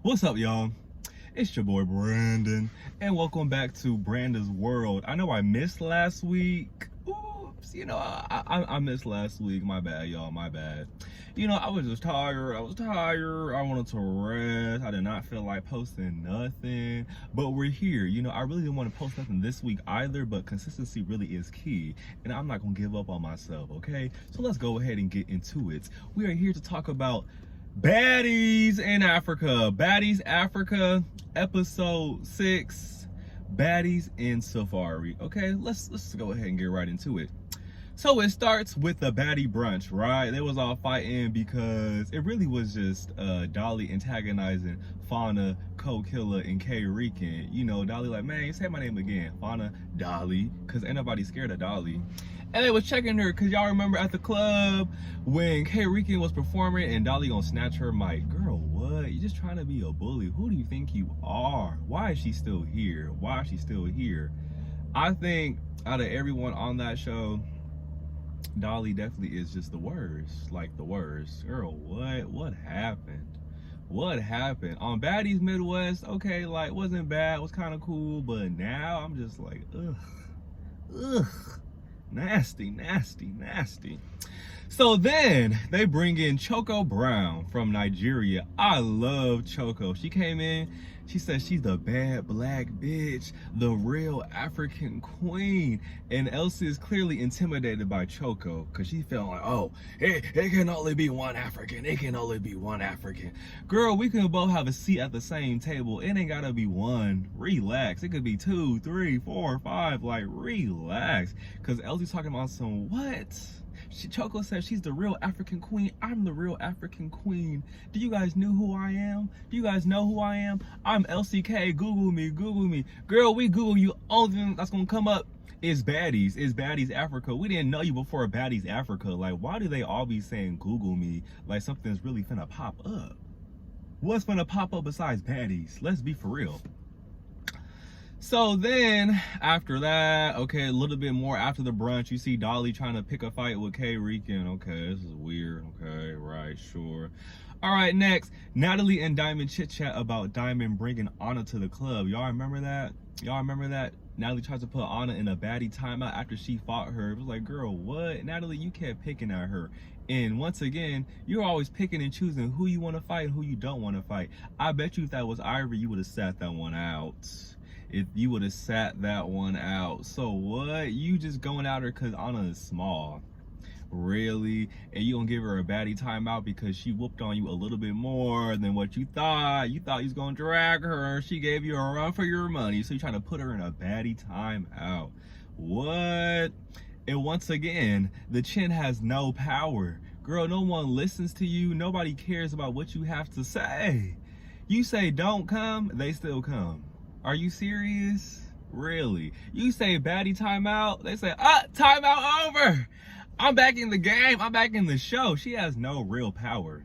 What's up, y'all? It's your boy Brandon, and welcome back to Brandon's World. I know I missed last week. Oops, I missed last week. My bad, y'all. My bad. I was just tired. I was tired. I wanted to rest. I did not feel like posting nothing. But we're here. I really didn't want to post nothing this week either, but consistency really is key. And I'm not going to give up on myself, okay? So let's go ahead and get into it. We are here to talk about Baddies in Africa. Baddies Africa, episode 6. Baddies in Safari. Okay, let's go ahead and get right into it. So it starts with the baddie brunch, right? They was all fighting because it really was just Dolly antagonizing Fauna, Co-Killer, and K-Rican. Dolly like, man, say my name again. Fauna, Dolly, because ain't nobody scared of Dolly. And they was checking her, because y'all remember at the club when K-Rican was performing and Dolly gonna snatch her mic. Girl, what? You just trying to be a bully. Who do you think you are? Why is she still here? Why is she still here? I think out of everyone on that show, Dolly definitely is just the worst. Like the worst. Girl, what happened? What happened? On Baddies Midwest, okay, like wasn't bad, was kind of cool, but now I'm just like, ugh. Nasty, nasty, nasty. So then they bring in Choco Brown from Nigeria. I love Choco. She came in, she said she's the bad black bitch, the real African queen. And Elsie is clearly intimidated by Choco because she felt like, oh, it can only be one African. It can only be one African. Girl, we can both have a seat at the same table. It ain't gotta be one. Relax. It could be 2, 3, 4, 5. Like, relax. Because Elsie's talking about some what? Choco says she's the real African queen. I'm the real African queen. Do you guys know who I am? Do you guys know who I am? I'm LCK. Google me. Google me. Girl, we Google you. Only thing that's going to come up is Baddies. Is Baddies Africa. We didn't know you before Baddies Africa. Like, why do they all be saying Google me like something's really finna pop up? What's finna pop up besides Baddies? Let's be for real. So then, after that, okay, a little bit more after the brunch, you see Dolly trying to pick a fight with K-Rican. Okay, this is weird. Okay, right, sure. All right, next, Natalie and Diamond chit-chat about Diamond bringing Anna to the club. Y'all remember that? Y'all remember that? Natalie tries to put Anna in a baddie timeout after she fought her. It was like, girl, what? Natalie, you kept picking at her. And once again, you're always picking and choosing who you want to fight and who you don't want to fight. I bet you if that was Ivory, you would have sat that one out. If you would have sat that one out. So what? You just going at her because Anna is small. Really? And you gonna give her a baddie timeout because she whooped on you a little bit more than what you thought. You thought you was gonna drag her. She gave you a run for your money. So you're trying to put her in a baddie timeout. What? And once again, the chin has no power. Girl, no one listens to you. Nobody cares about what you have to say. You say don't come, they still come. Are you serious? Really? You say baddie timeout, they say, timeout over. I'm back in the game. I'm back in the show. She has no real power.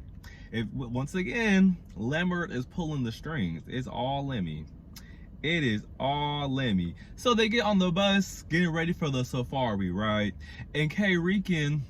Once again, Lambert is pulling the strings. It's all Lemmy. It is all Lemmy. So they get on the bus, getting ready for the safari, right? And K-Rican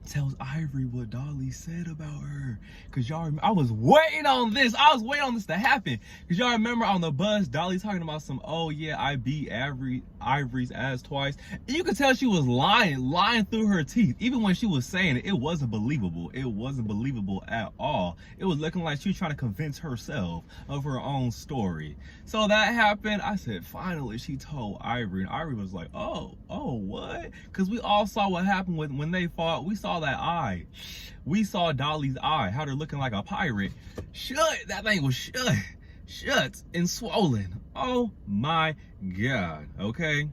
tells Ivory what Dolly said about her. Cause y'all remember, I was waiting on this. I was waiting on this to happen. Cause y'all remember on the bus, Dolly talking about some, oh yeah, I beat Ivory's ass twice. And you could tell she was lying through her teeth. Even when she was saying it, it wasn't believable. It wasn't believable at all. It was looking like she was trying to convince herself of her own story. So that happened. I said, finally, she told Ivory. And Ivory was like, oh, what? Cause we all saw what happened when they fought. We saw that eye. We saw Dolly's eye, how they're looking like a pirate. Shut, that thing was shut and swollen. Oh my God, okay?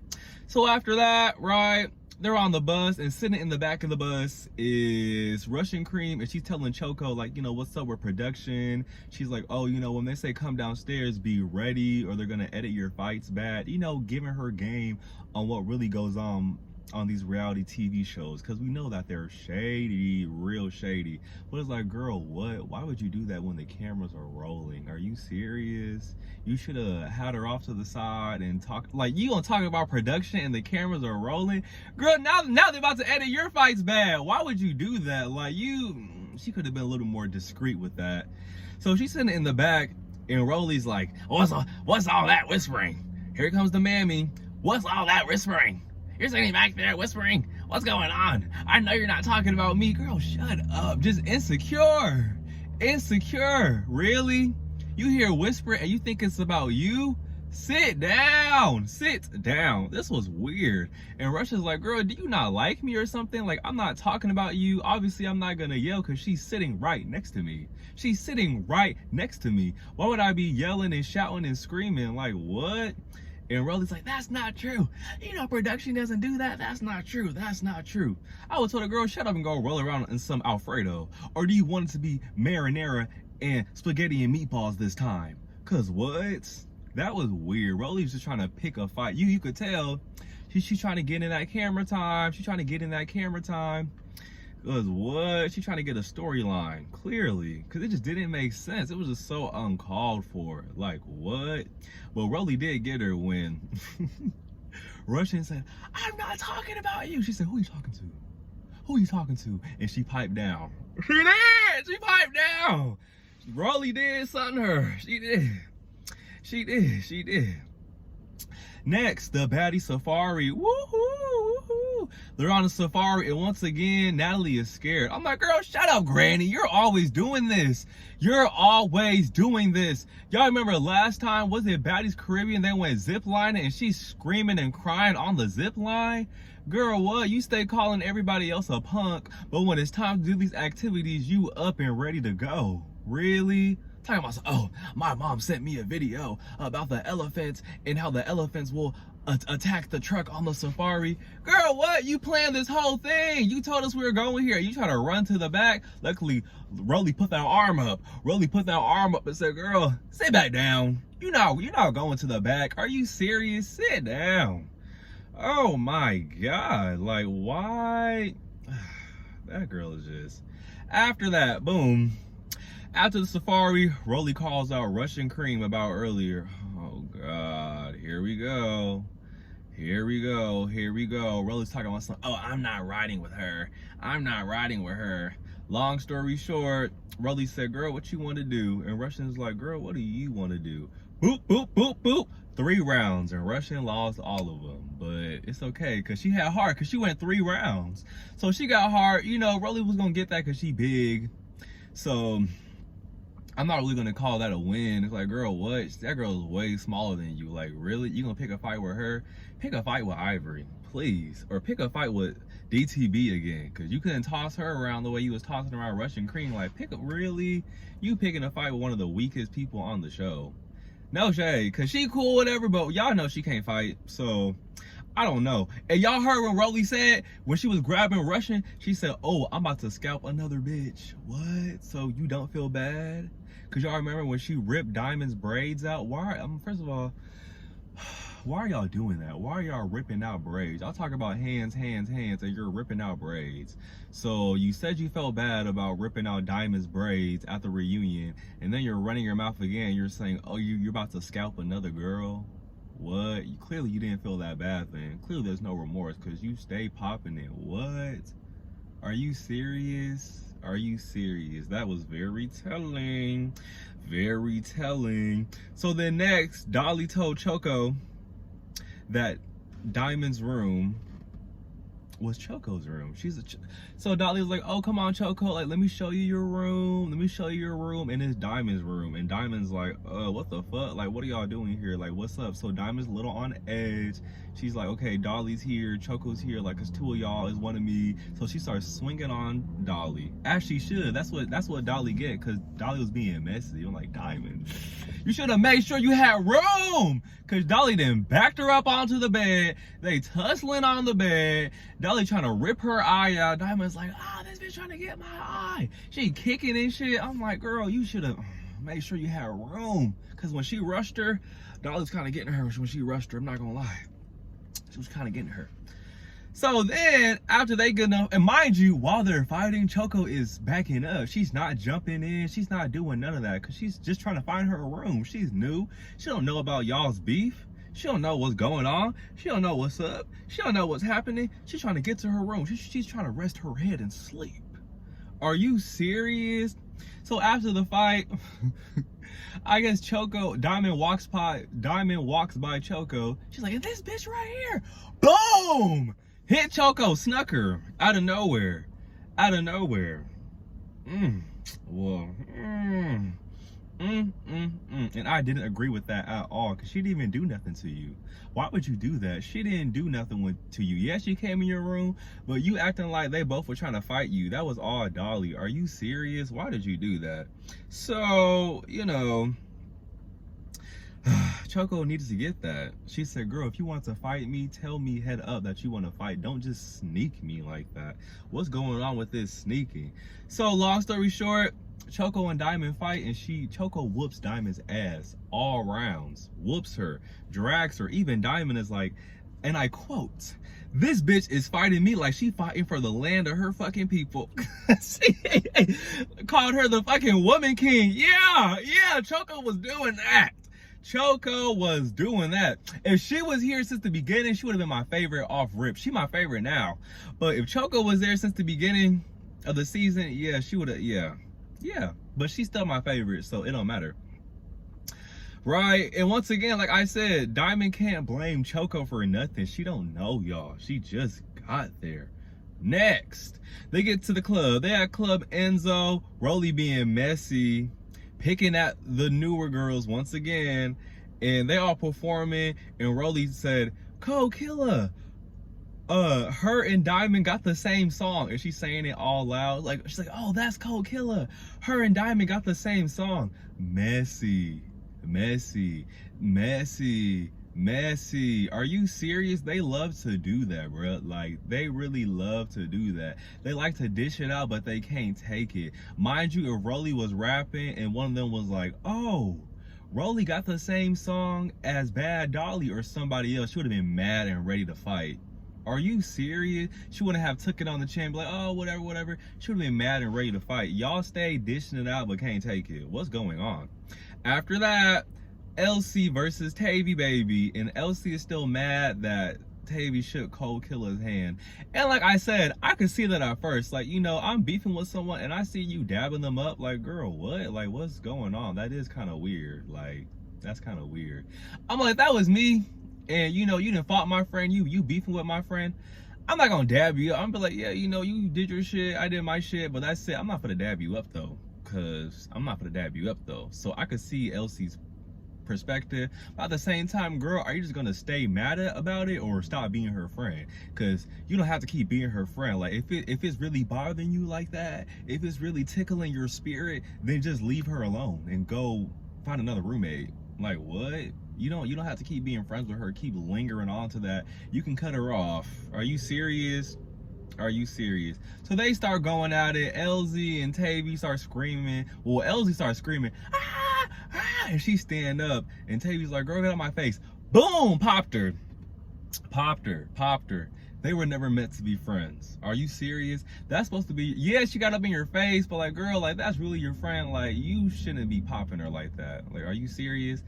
So after that, right, they're on the bus, and sitting in the back of the bus is Russian Cream, and she's telling Choco, like, what's up with production? She's like, oh, when they say come downstairs, be ready, or they're gonna edit your fights bad. Giving her game on what really goes on these reality TV shows, because we know that they're shady, real shady. But it's like, girl, what? Why would you do that when the cameras are rolling? Are you serious? You should have had her off to the side and talk. Like, you gonna talk about production and the cameras are rolling? Girl, now they're about to edit your fights bad. Why would you do that? Like, she could have been a little more discreet with that. So she's sitting in the back, And Rolly's like, what's all that whispering? Here comes the mammy. What's all that whispering? You're sitting back there whispering. What's going on? I know you're not talking about me. Girl, shut up. Just insecure. Insecure. Really? You hear whisper and you think it's about you? Sit down. Sit down. This was weird. And Russia's like, girl, do you not like me or something? Like, I'm not talking about you. Obviously, I'm not going to yell because she's sitting right next to me. She's sitting right next to me. Why would I be yelling and shouting and screaming? Like, what? And Rolly's like, that's not true. You know, production doesn't do that. That's not true. That's not true. I would tell the girl, shut up and go roll around in some Alfredo. Or do you want it to be marinara and spaghetti and meatballs this time? Cause what? That was weird. Rolly's just trying to pick a fight. You could tell she's trying to get in that camera time. She's trying to get in that camera time. Cause what? She's trying to get a storyline, clearly. Cause it just didn't make sense. It was just so uncalled for. Like, what? Well, Rolly did get her when Russian said, I'm not talking about you. She said, who are you talking to? Who are you talking to? And she piped down. She did! She piped down! Rolly did something to her. She did. She did. She did. Next, the Baddies safari. Woohoo! Woohoo! They're on a safari, and once again, Natalie is scared. I'm like, girl, shut up, Granny. You're always doing this. You're always doing this. Y'all remember last time, was it Baddies Caribbean? They went zip lining, and she's screaming and crying on the zip line. Girl, what? You stay calling everybody else a punk, but when it's time to do these activities, you up and ready to go. Really? Talking about, oh, my mom sent me a video about the elephants and how the elephants will attack the truck on the safari. Girl, what? You planned this whole thing. You told us we were going here. You try to run to the back. Luckily, Rolly put that arm up. Rolly put that arm up and said, girl, sit back down. You're not going to the back. Are you serious? Sit down. Oh my God. Like, why? That girl is just... After that, boom. After the safari, Rolly calls out Russian Cream about earlier. Oh God, here we go. Here we go, here we go. Rolly's talking about something. Oh, I'm not riding with her. I'm not riding with her. Long story short, Rolly said, girl, what you want to do? And Russian's like, girl, what do you want to do? Boop, boop, boop, boop. 3 rounds, and Russian lost all of them. But it's okay, because she had heart, because she went 3 rounds. So she got heart. You know, Rolly was going to get that because she big. So... I'm not really gonna call that a win. It's like, girl, what? That girl is way smaller than you. Like, really? You gonna pick a fight with her? Pick a fight with Ivory, please. Or pick a fight with DTB again. Cause you couldn't toss her around the way you was tossing around Russian Cream. Like, really? You picking a fight with one of the weakest people on the show. No shade, cause she cool, whatever, but y'all know she can't fight. So I don't know. And y'all heard when Rolly said, when she was grabbing Russian, she said, oh, I'm about to scalp another bitch. What? So you don't feel bad? Cause y'all remember when she ripped Diamond's braids out? Why? First of all, why are y'all doing that? Why are y'all ripping out braids? Y'all talk about hands, hands, hands, and you're ripping out braids. So you said you felt bad about ripping out Diamond's braids at the reunion, and then you're running your mouth again. You're saying, oh, you're about to scalp another girl? What? Clearly you didn't feel that bad then. Clearly there's no remorse because you stay popping it. What? Are you serious? Are you serious? That was very telling. Very telling. So then next, Dolly told Choco that Diamond's room was Choco's room. So Dolly was like, oh, come on, Choco, like, let me show you your room. Let me show you your room. And it's Diamond's room. And Diamond's like, what the fuck? Like, what are y'all doing here? Like, what's up? So Diamond's a little on edge. She's like, okay, Dolly's here, Choco's here, like, it's 2 of y'all, it's 1 of me. So she starts swinging on Dolly. As she should. That's what Dolly get, because Dolly was being messy. I'm like, Diamond, you should have made sure you had room, because Dolly then backed her up onto the bed. They tussling on the bed. Dolly trying to rip her eye out. Diamond's like, this bitch trying to get my eye. She kicking and shit. I'm like, girl, you should have made sure you had room, because when she rushed her, Dolly's kind of getting her when she rushed her. I'm not gonna lie. She was kind of getting her. So then, after they get enough, and mind you, while they're fighting, Choco is backing up. She's not jumping in. She's not doing none of that because she's just trying to find her room. She's new. She don't know about y'all's beef. She don't know what's going on. She don't know what's up. She don't know what's happening. She's trying to get to her room. She's trying to rest her head and sleep. Are you serious? So after the fight, I guess Diamond walks by Choco. She's like, this bitch right here. Boom! Hit Choco, snuck her out of nowhere. Out of nowhere. Well, and I didn't agree with that at all, because she didn't even do nothing to you. Why would you do that? She didn't do nothing to you. Yes, she came in your room, but you acting like they both were trying to fight you. That was all Dolly. Are you serious? Why did you do that? So, you know, Choco needs to get that. She said, girl, if you want to fight me, tell me head up that you want to fight. Don't just sneak me like that. What's going on with this sneaking? So long story short, Choco and Diamond fight, and Choco whoops Diamond's ass all rounds. Whoops her, drags her. Even Diamond is like, and I quote, this bitch is fighting me like she fighting for the land of her fucking people. She called her the fucking woman king. Yeah, Choco was doing that. Choco was doing that. If she was here since the beginning, she would have been my favorite off rip. She my favorite now. But if Choco was there since the beginning of the season, yeah, she would have, yeah. But she's still my favorite, so it don't matter. Right? And once again, like I said, Diamond can't blame Choco for nothing. She don't know, y'all. She just got there. Next, they get to the club. They at Club Enzo. Rolly being messy, picking at the newer girls once again, and they all performing, and Rolly said, Cold Killer, her and Diamond got the same song, and she's saying it all loud, like, she's like, oh, that's Cold Killer, her and Diamond got the same song. Messy. Are you serious? They love to do that, bro. Like, they really love to do that. They like to dish it out, but they can't take it. Mind you, if Rolly was rapping and one of them was like, oh, Rolly got the same song as Bad Dolly or somebody else, she would have been mad and ready to fight. Are you serious? She wouldn't have took it on the chin, like, oh, whatever. She would have been mad and ready to fight. Y'all stay dishing it out, but can't take it. What's going on? After that, LC versus Tavy Baby, and LC is still mad that Tavy shook Cold Killer's hand. And like I said, I could see that at first. Like, you know, I'm beefing with someone and I see you dabbing them up. Like, girl, what? Like, what's going on? That is kind of weird. Like, that's kind of weird. I'm like, that was me. And you know, you done fought my friend. You beefing with my friend. I'm not gonna dab you up. I'm be like, yeah, you know, you did your shit, I did my shit, but that's it. I'm not gonna dab you up though. So I could see LC's perspective, but at the same time, girl, are you just gonna stay mad about it or stop being her friend? Because you don't have to keep being her friend. Like, if it's really bothering you like that, if it's really tickling your spirit, then just leave her alone and go find another roommate. Like, what? You don't have to keep being friends with her, keep lingering on to that. You can cut her off. Are you serious? So they start going at it. LZ and Tavy start screaming. Well, LZ starts screaming, ah, and she stand up, and Tavy's like, girl, get out of my face. Boom, popped her. They were never meant to be friends. Are you serious? That's supposed to be, yeah, she got up in your face, but like, girl, like, that's really your friend. Like, you shouldn't be popping her like that. Like, are you serious?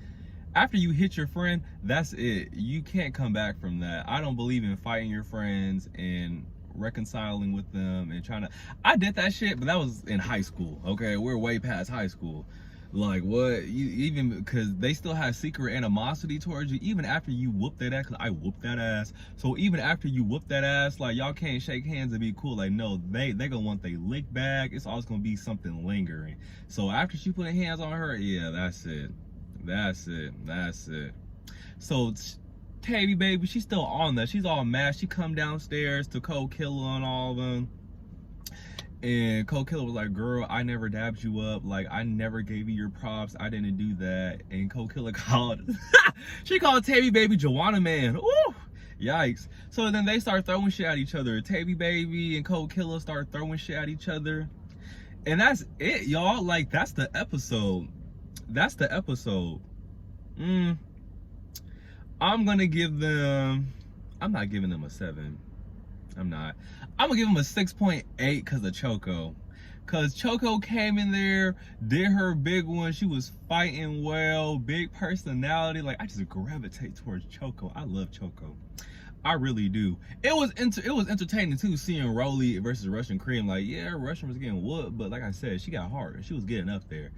After you hit your friend, that's it. You can't come back from that. I don't believe in fighting your friends and reconciling with them and trying to, I did that shit, but that was in high school. Okay, we're way past high school. Like, what? Even because they still have secret animosity towards you, even after you whoop that ass. Cause I whooped that ass. So even after you whoop that ass, like, y'all can't shake hands and be cool. Like, no, they gonna want they lick back. It's always gonna be something lingering. So after she put her hands on her, yeah, that's it. So Tavy Baby, she's still on that. She's all mad. She come downstairs to Cold Killer and all of them. And Cold Killer was like, girl, I never dabbed you up. Like, I never gave you your props. I didn't do that. And Cold Killer she called Tavy Baby Joanna Man. Ooh, yikes. So then they start throwing shit at each other. Tavy Baby and Cold Killer start throwing shit at each other. And that's it, y'all. Like, that's the episode. I'm gonna give them, I'm not giving them a 7. I'm gonna give them a 6.8 because of Choco. Because Choco came in there, did her big one. She was fighting well, big personality. Like, I just gravitate towards Choco. I love Choco. I really do. It was entertaining too, seeing Rolly versus Russian Cream. Like, yeah, Russian was getting whooped, but like I said, she got hard. She was getting up there.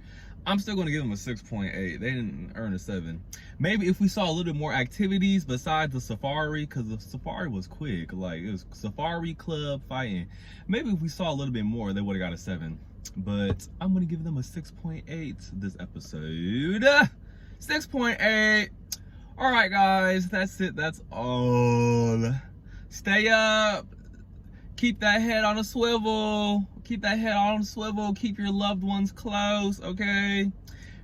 I'm still going to give them a 6.8. They didn't earn a 7. Maybe if we saw a little bit more activities besides the safari, because the safari was quick. Like, it was safari club fighting. Maybe if we saw a little bit more, they would have got a 7. But I'm going to give them a 6.8 this episode. 6.8. All right, guys. That's it. That's all. Stay up. Keep that head on a swivel. Keep that head on a swivel. Keep your loved ones close, okay?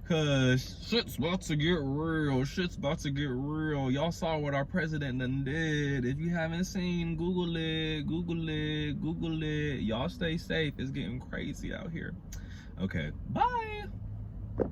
Cause shit's about to get real. Shit's about to get real. Y'all saw what our president done did. If you haven't seen, Google it, Google it, Google it. Y'all stay safe. It's getting crazy out here. Okay, bye.